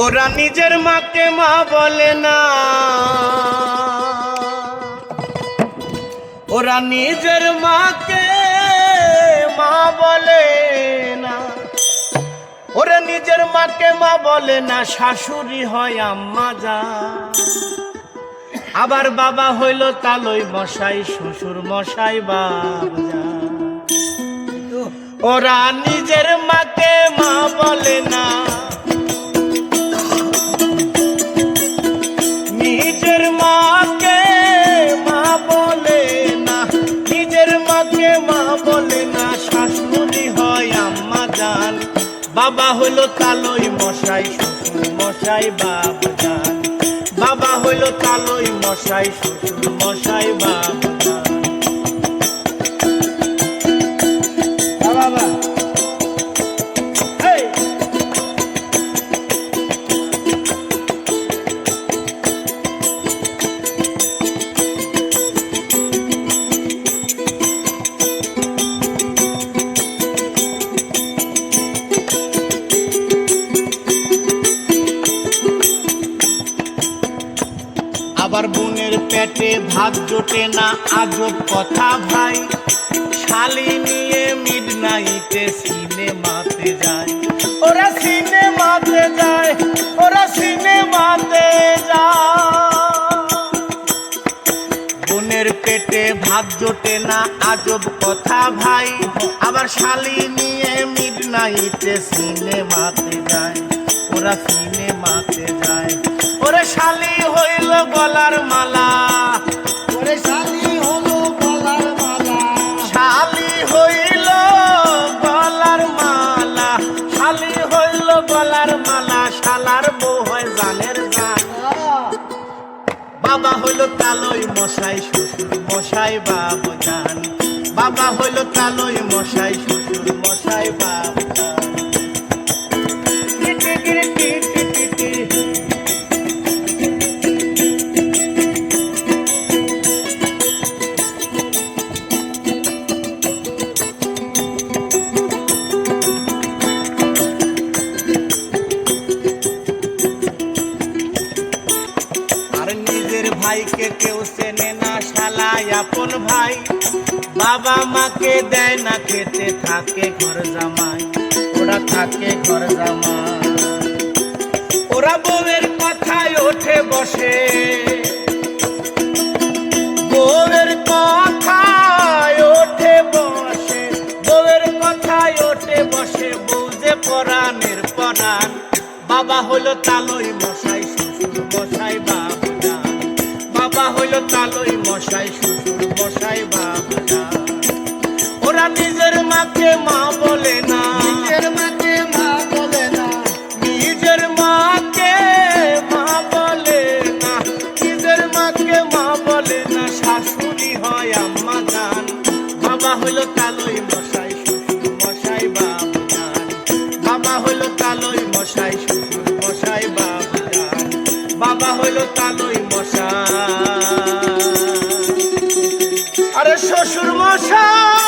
ওরা নিজের মাকে মা বলে না, ওরা নিজের মাকে মা বলে না, ওরা নিজের মাকে মা বলে না, শাশুড়ি হয় আম্মা জান। আবার বাবা হইল তালই মশাই, শ্বশুর মশাই বাবা। ওরা নিজের মাকে মা বলে না, নিজের মাকে মা বলে না, নিজের মাকে মা বলে না, শাশুড়ি হয় আম্মা জান। বাবা হইল তালই মশাই, শ্বশুর মশাই বাবা জান। বাবা হইল তালই মশাই, শ্বশুর মশাই বাবা জান। বাবা আবার বোনের পেটে ভাত জোটে না, আজব কথা ভাই। শালি নিয়ে মিডনাইটে সিনেমাতে যায়, ওরা সিনেমাতে যায়, ওরা সিনেমাতে যায়। বোনের পেটে ভাত জোটে না, আজব কথা ভাই। আবার শালি নিয়ে মিডনাইটে সিনেমাতে যায়, ওরা সিনেমাতে যায়। ওরে শালি হইল গলার মালা, ওরে শালি হলো গলার মালা, শালি হইল গলার মালা, শালি হইল গলার মালা, শালার বউ হয় জানের জান। বাবা হইল তালই মশাই, শ্বশুর মশাই বাবা জান। বাবা হইল তালই মশাই, শ্বশুর মশাই বাবা জান। ভাইকে কেউ চেনে না, শালাই আপন ভাই। বাবা মাকে দেয় না খেতে, থাকে ঘর জামাই, ওরা থাকে ঘর জামাই। ওরা বউয়ের কথায় ওঠে বসে, বউয়ের কথায় ওঠে বসে, বউয়ের কথায় ওঠে বসে, বউ যে পরাণের পরাণ। বাবা হইল তালই মশাই, শ্বশুর মশাই বাবা জান। বাবা হইল তালই মশাই, শ্বশুর মশাই বাবা জান। ওরা নিজের মাকে মা বলে না, নিজের মাকে মা বলে না, নিজের মাকে মা বলে না, নিজের মাকে মা বলে না, শাশুড়ি হয় আম্মা জান। বাবা হইল তালই মশাই, শ্বশুর মশাই বাবা জান। বাবা হইল তালই মশাই, শ্বশুর মশাই বাবা জান। বাবা হইল তালই মশাই, আরে শ্বশুর মশাই।